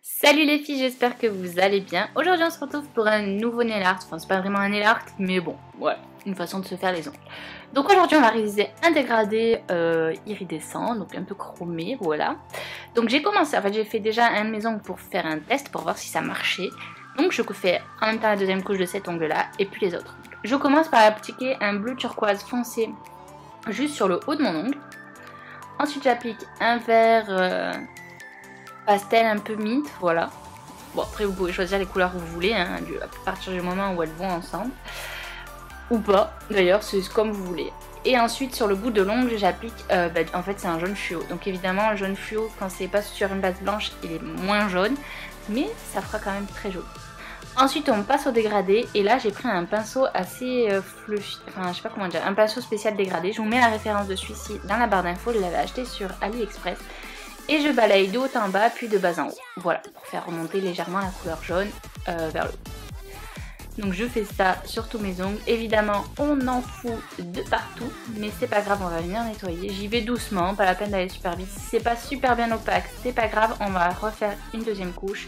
Salut les filles, j'espère que vous allez bien. Aujourd'hui on se retrouve pour un nouveau nail art. Enfin c'est pas vraiment un nail art, mais bon, voilà, une façon de se faire les ongles. Donc aujourd'hui on va réaliser un dégradé iridescent, donc un peu chromé, voilà. Donc j'ai commencé, en fait j'ai fait déjà un de mes ongles pour faire un test, pour voir si ça marchait. Donc je fais en même temps la deuxième couche de cet ongle là, et puis les autres. Je commence par appliquer un bleu turquoise foncé juste sur le haut de mon ongle. Ensuite j'applique un vert pastel un peu mint, voilà. Bon après vous pouvez choisir les couleurs que vous voulez, hein, à partir du moment où elles vont ensemble. Ou pas, d'ailleurs c'est comme vous voulez. Et ensuite sur le bout de l'ongle j'applique, en fait c'est un jaune fluo. Donc évidemment le jaune fluo quand c'est pas sur une base blanche il est moins jaune. Mais ça fera quand même très joli. Ensuite on passe au dégradé et là j'ai pris un pinceau assez fluffy, enfin je sais pas comment dire, un pinceau spécial dégradé. Je vous mets la référence de celui-ci dans la barre d'infos, je l'avais acheté sur AliExpress. Et je balaye de haut en bas puis de bas en haut, voilà, pour faire remonter légèrement la couleur jaune vers le haut. Donc je fais ça sur tous mes ongles, évidemment on en fout de partout, mais c'est pas grave, on va venir nettoyer. J'y vais doucement, pas la peine d'aller super vite, si c'est pas super bien opaque, c'est pas grave, on va refaire une deuxième couche.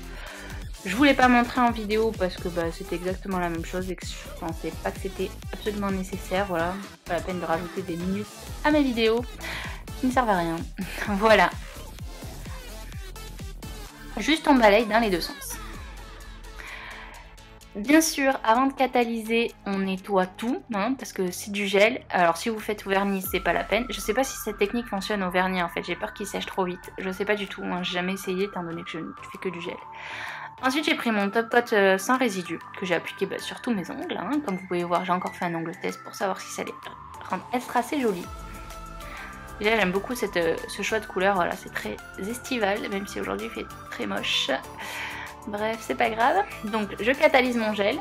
Je voulais pas montrer en vidéo parce que c'était exactement la même chose et que je pensais pas que c'était absolument nécessaire, voilà, pas la peine de rajouter des minutes à mes vidéos qui ne servent à rien, voilà. Juste on balaye dans les deux sens. Bien sûr, avant de catalyser, on nettoie tout, hein, parce que c'est du gel. Alors si vous faites au vernis, c'est pas la peine. Je sais pas si cette technique fonctionne au vernis en fait, j'ai peur qu'il sèche trop vite. Je sais pas du tout, hein, j'ai jamais essayé étant donné que je ne fais que du gel. Ensuite j'ai pris mon top coat sans résidu, que j'ai appliqué sur tous mes ongles. Hein. Comme vous pouvez voir, j'ai encore fait un ongle test pour savoir si ça allait rendre être assez joli. Déjà j'aime beaucoup ce choix de couleur, voilà, c'est très estival, même si aujourd'hui il fait très moche. Bref, c'est pas grave. Donc je catalyse mon gel.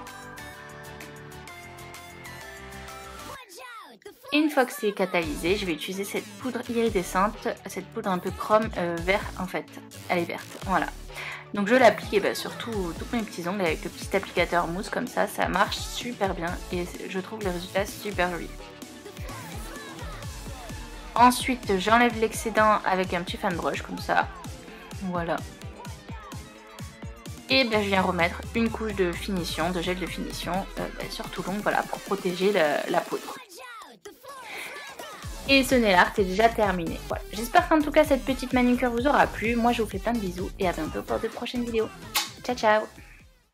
Et une fois que c'est catalysé, je vais utiliser cette poudre iridescente, cette poudre un peu chrome vert en fait, elle est verte, voilà. Donc je l'applique sur tous mes petits ongles avec le petit applicateur mousse comme ça marche super bien et je trouve le résultat super joli. Ensuite, j'enlève l'excédent avec un petit fan brush comme ça. Voilà. Et je viens remettre une couche de finition, de gel de finition sur tout l'ongle, voilà, pour protéger la poudre. Et ce nail art est déjà terminé. Voilà. J'espère qu'en tout cas cette petite manucure vous aura plu. Moi je vous fais plein de bisous et à bientôt pour de prochaines vidéos. Ciao ciao!